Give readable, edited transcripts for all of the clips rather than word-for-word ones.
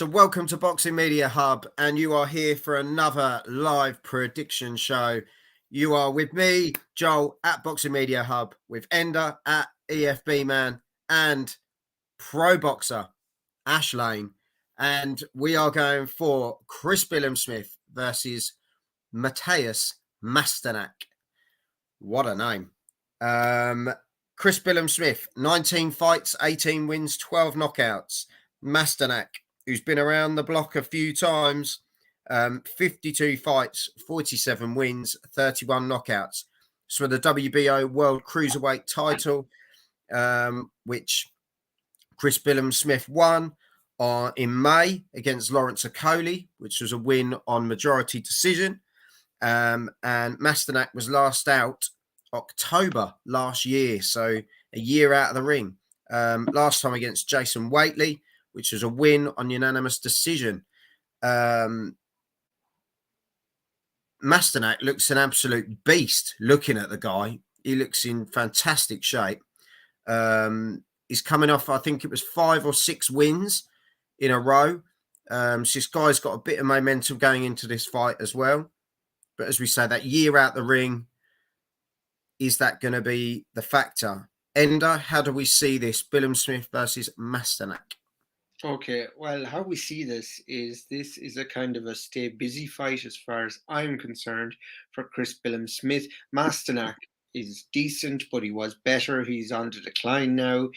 So welcome to Boxing Media Hub, and you are here for another live prediction show. You are with me, Joel, at Boxing Media Hub, with Ender at EFB Man, and pro boxer Ash Lane. And we are going for Chris Billam-Smith versus Mateusz Masternak. What a name. Chris Billam-Smith, 19 fights, 18 wins, 12 knockouts. Masternak, who's been around the block a few times, 52 fights, 47 wins, 31 knockouts. So the WBO World Cruiserweight title, which Chris Billam-Smith won in May against Lawrence Okoli, which was a win on majority decision. And Masternak was last out October last year, so a year out of the ring. Last time against Jason Waitley, which was a win on unanimous decision. Masternak looks an absolute beast looking at the guy. He looks in fantastic shape. He's coming off, I think it was 5 or 6 wins in a row. So this guy's got a bit of momentum going into this fight as well. But as we say, that year out the ring, is that going to be the factor? Ender, how do we see this? Billam-Smith versus Masternak. Okay, well, how we see this is a kind of a stay busy fight as far as I'm concerned for Chris Billam-Smith. Masternak is decent, but he was better. He's on the decline now.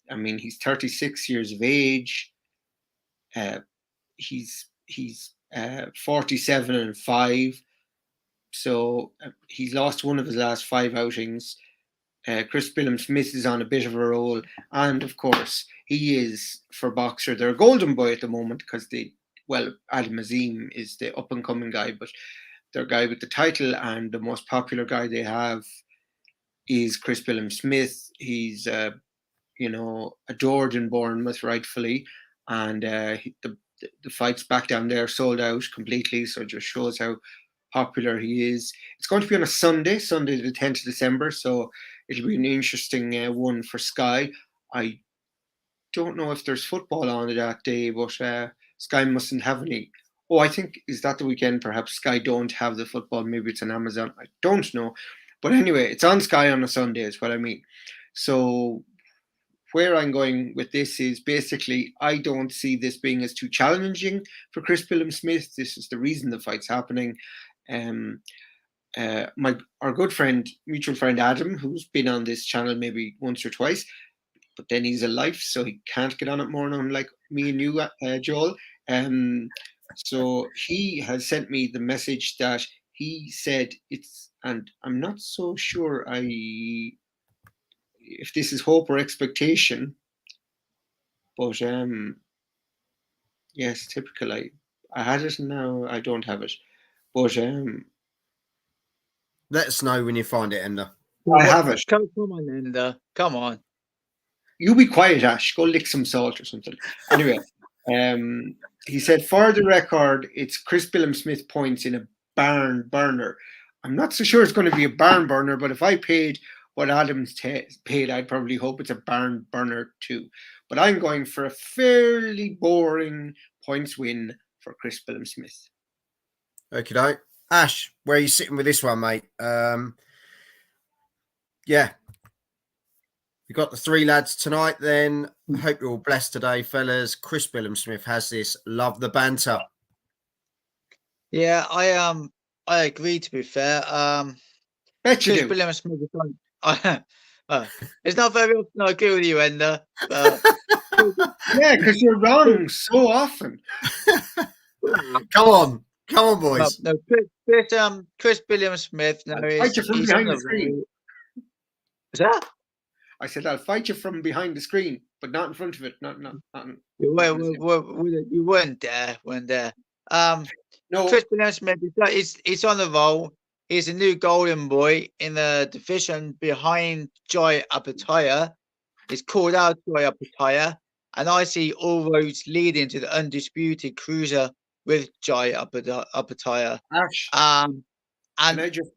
I mean, he's 36 years of age. He's 47 and 5. So he's lost one of his last 5 outings. Chris Billam-Smith is on a bit of a roll, and of course he is, for boxer, they're a golden boy at the moment because Adam Azim is the up and coming guy, but their guy with the title and the most popular guy they have is Chris Billam-Smith. He's adored in Bournemouth rightfully, and the fights back down there sold out completely, so it just shows how popular he is. It's going to be on a Sunday the 10th of December, so it'll be an interesting one for Sky. I don't know if there's football on that day, but Sky mustn't have any. Oh, I think, is that the weekend? Perhaps Sky don't have the football. Maybe it's on Amazon. I don't know. But anyway, it's on Sky on a Sunday is what I mean. So where I'm going with this is basically I don't see this being as too challenging for Chris Billam-Smith. This is the reason the fight's happening. Our good friend, mutual friend Adam, who's been on this channel maybe once or twice, but then he's a life, so he can't get on it more than like me and you, Joel. So he has sent me the message that he said it's, and I'm not so sure if this is hope or expectation, but yes, typical. I had it and now I don't have it, but let us know when you find it, Ender. I have it. Come on, Ender. Come on. You be quiet, Ash. Go lick some salt or something. Anyway, he said, for the record, it's Chris Billam-Smith points in a barn burner. I'm not so sure it's going to be a barn burner, but if I paid what Adam's paid, I'd probably hope it's a barn burner too. But I'm going for a fairly boring points win for Chris Billam-Smith. Okay, Ash, where are you sitting with this one, mate? Yeah. We got the 3 lads tonight then. I hope you're all blessed today, fellas. Chris Billam-Smith has this. Love the banter. Yeah, I agree, to be fair. Bet you Chris do. Billam-Smith is it's not very often I agree with you, Ender. But yeah, because you're wrong so often. Come on, boys. No, Chris Billam-Smith. No, fight you from behind the screen. Is that? I said I'll fight you from behind the screen, but not in front of it. Not you weren't there. No. Chris Billam-Smith, he's on the roll. He's a new golden boy in the division behind Jai Opetaia. He's called out Jai Opetaia, and I see all roads leading to the undisputed cruiser with Jai Opetaia. Ash, and can I just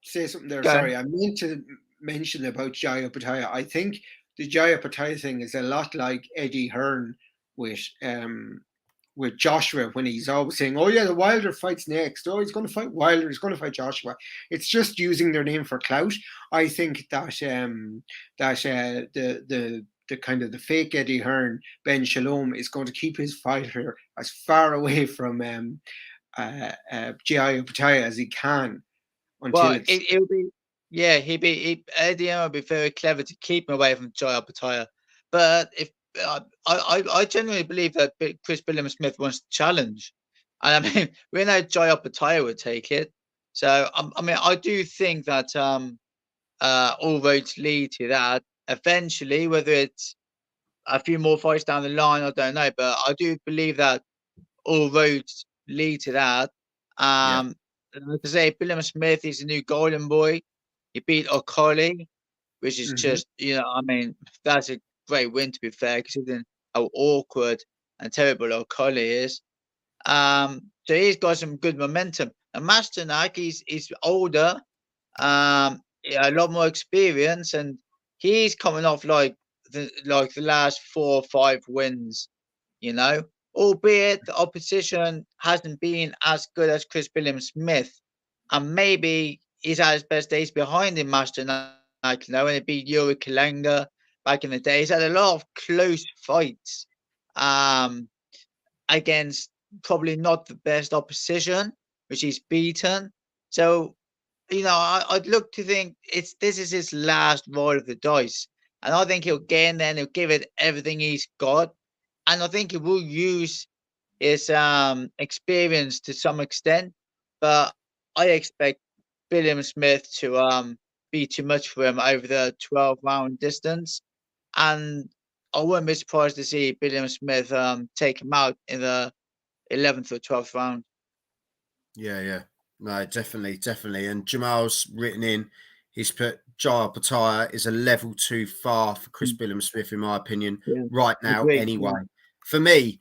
say something there? Sorry, I meant to mention about Jai Opetaia. I think the Jai Opetaia thing is a lot like Eddie Hearn with with Joshua when he's always saying, "Oh yeah, the Wilder fight's next. Oh, he's going to fight Wilder. He's going to fight Joshua." It's just using their name for clout. I think that the kind of the fake Eddie Hearn, Ben Shalom, is going to keep his fighter as far away from G.I. Opataya as he can until Well, it'll be, yeah, Eddie Hearn would be very clever to keep him away from Jai Opataya. But if I genuinely believe that Chris Billam-Smith wants to challenge, and I mean, we know Jai Opataya would take it. So I mean, I do think that all roads lead to that eventually. Whether it's a few more fights down the line, I don't know, but I do believe that all roads lead to that. Like I say, Billam-Smith is a new golden boy. He beat O'Colly, which is just, I mean, that's a great win, to be fair, considering how awkward and terrible O'Colly is. So he's got some good momentum. And Masternak, he's older, a lot more experience, and he's coming off like the last 4 or 5 wins, albeit the opposition hasn't been as good as Chris Billam-Smith, and maybe he's at his best days behind him, Masternak, when he beat Yuri Kalenga back in the day. He's had a lot of close fights against probably not the best opposition, which he's beaten. So, I'd look to think this is his last roll of the dice. And I think he'll get in there and he'll give it everything he's got. And I think he will use his experience to some extent. But I expect Billam-Smith to be too much for him over the 12-round distance. And I wouldn't be surprised to see Billam-Smith take him out in the 11th or 12th round. Yeah. No, definitely. And Jamal's written in, he's put Jai Opataya is a level too far for Chris Billam-Smith, in my opinion, right now, anyway. For me,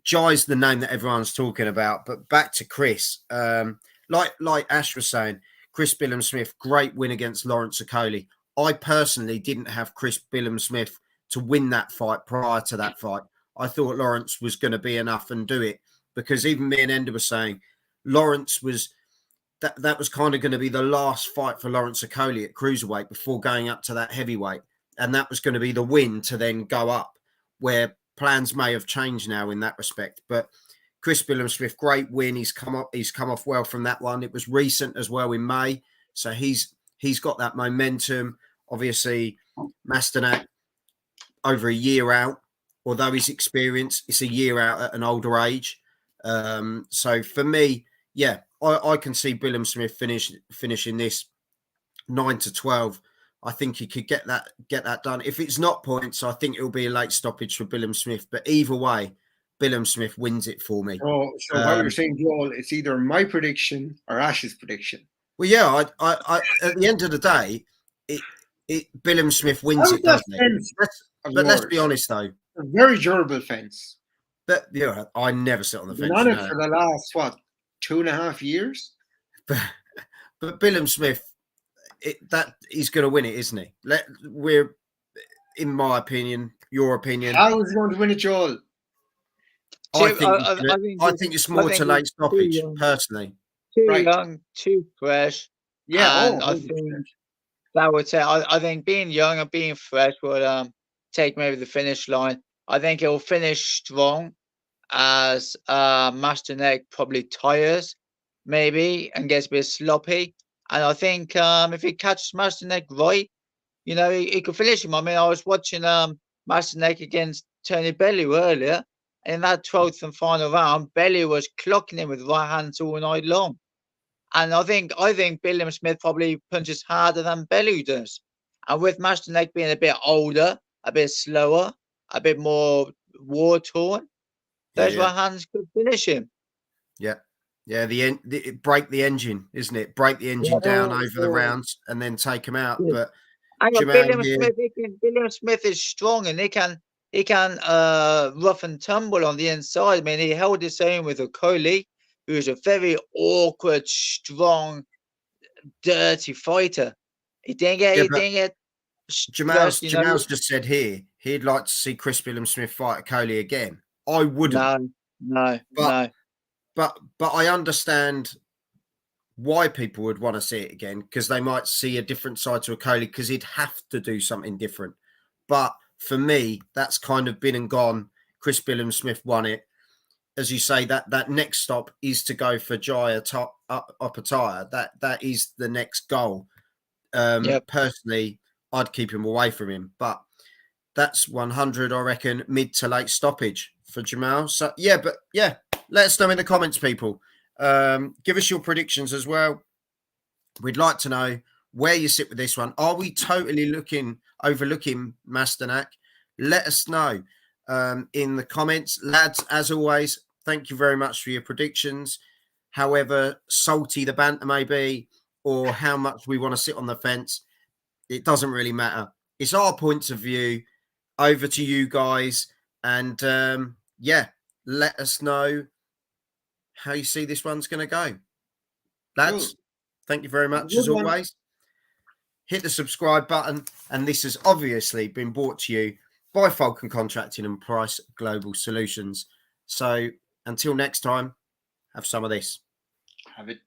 Jai's the name that everyone's talking about. But back to Chris, like Ash was saying, Chris Billam-Smith, great win against Lawrence O'Colly. I personally didn't have Chris Billam-Smith to win that fight prior to that fight. I thought Lawrence was going to be enough and do it, because even me and Ender were saying Lawrence was that was kind of going to be the last fight for Lawrence O'Colly at cruiserweight before going up to that heavyweight, and that was going to be the win to then go up, where plans may have changed now in that respect. But Chris Billam-Smith, great win. He's come off well from that one. It was recent as well in May, so he's got that momentum. Obviously, Masternak over a year out, although he's experienced, it's a year out at an older age. So for me, yeah, I can see Billam-Smith finishing this 9-12. I think he could get that done. If it's not points, I think it'll be a late stoppage for Billam-Smith. But either way, Billam-Smith wins it for me. Oh, so what you're saying, Joel, it's either my prediction or Ash's prediction. Well, yeah, I at the end of the day, Billam-Smith wins it, doesn't it? But let's be honest, though. A very durable fence. But yeah, I never sit on the fence. Been on it for the last 2.5 years. But Billam-Smith, that he's going to win it, isn't he? We're, in my opinion, your opinion. How is he going to win it, Joel? I think it's more to late stoppage, personally. Too young, too fresh. Yeah, and I think that would say. I think being young and being fresh would take maybe the finish line. I think he'll finish strong, as Masternak probably tires, maybe, and gets a bit sloppy. And I think if he catches Masternak right, he could finish him. I mean, I was watching Masternak against Tony Bellew earlier. In that 12th and final round, Bellew was clocking him with right hands all night long. And I think Billam-Smith probably punches harder than Bellew does. And with Masternak being a bit older, a bit slower, a bit more war-torn, those right hands could finish him. Yeah. Break the engine, isn't it? Break the engine down over the rounds and then take him out. But Billam-Smith is strong, and he can rough and tumble on the inside. I mean, he held his own with O'Colly, who is a very awkward, strong, dirty fighter. He didn't get. Jamal's just said here he'd like to see Chris Billam-Smith fight O'Colly again. I wouldn't. No. But I understand why people would want to see it again, because they might see a different side to a Coley, because he'd have to do something different. But for me, that's kind of been and gone. Chris Billam-Smith won it. As you say, that next stop is to go for Jai Opataya. That is the next goal. Personally, I'd keep him away from him. But that's 100, I reckon, mid to late stoppage for Jamal. So, let us know in the comments, people. Give us your predictions as well. We'd like to know where you sit with this one. Are we totally overlooking Masternak? Let us know in the comments. Lads, as always, thank you very much for your predictions. However salty the banter may be, or how much we want to sit on the fence, it doesn't really matter. It's our points of view. Over to you guys. And let us know how you see this one's going to go. Lads, thank you very much as always. Hit the subscribe button. And this has obviously been brought to you by Falcon Contracting and Price Global Solutions. So until next time, have some of this. Have it.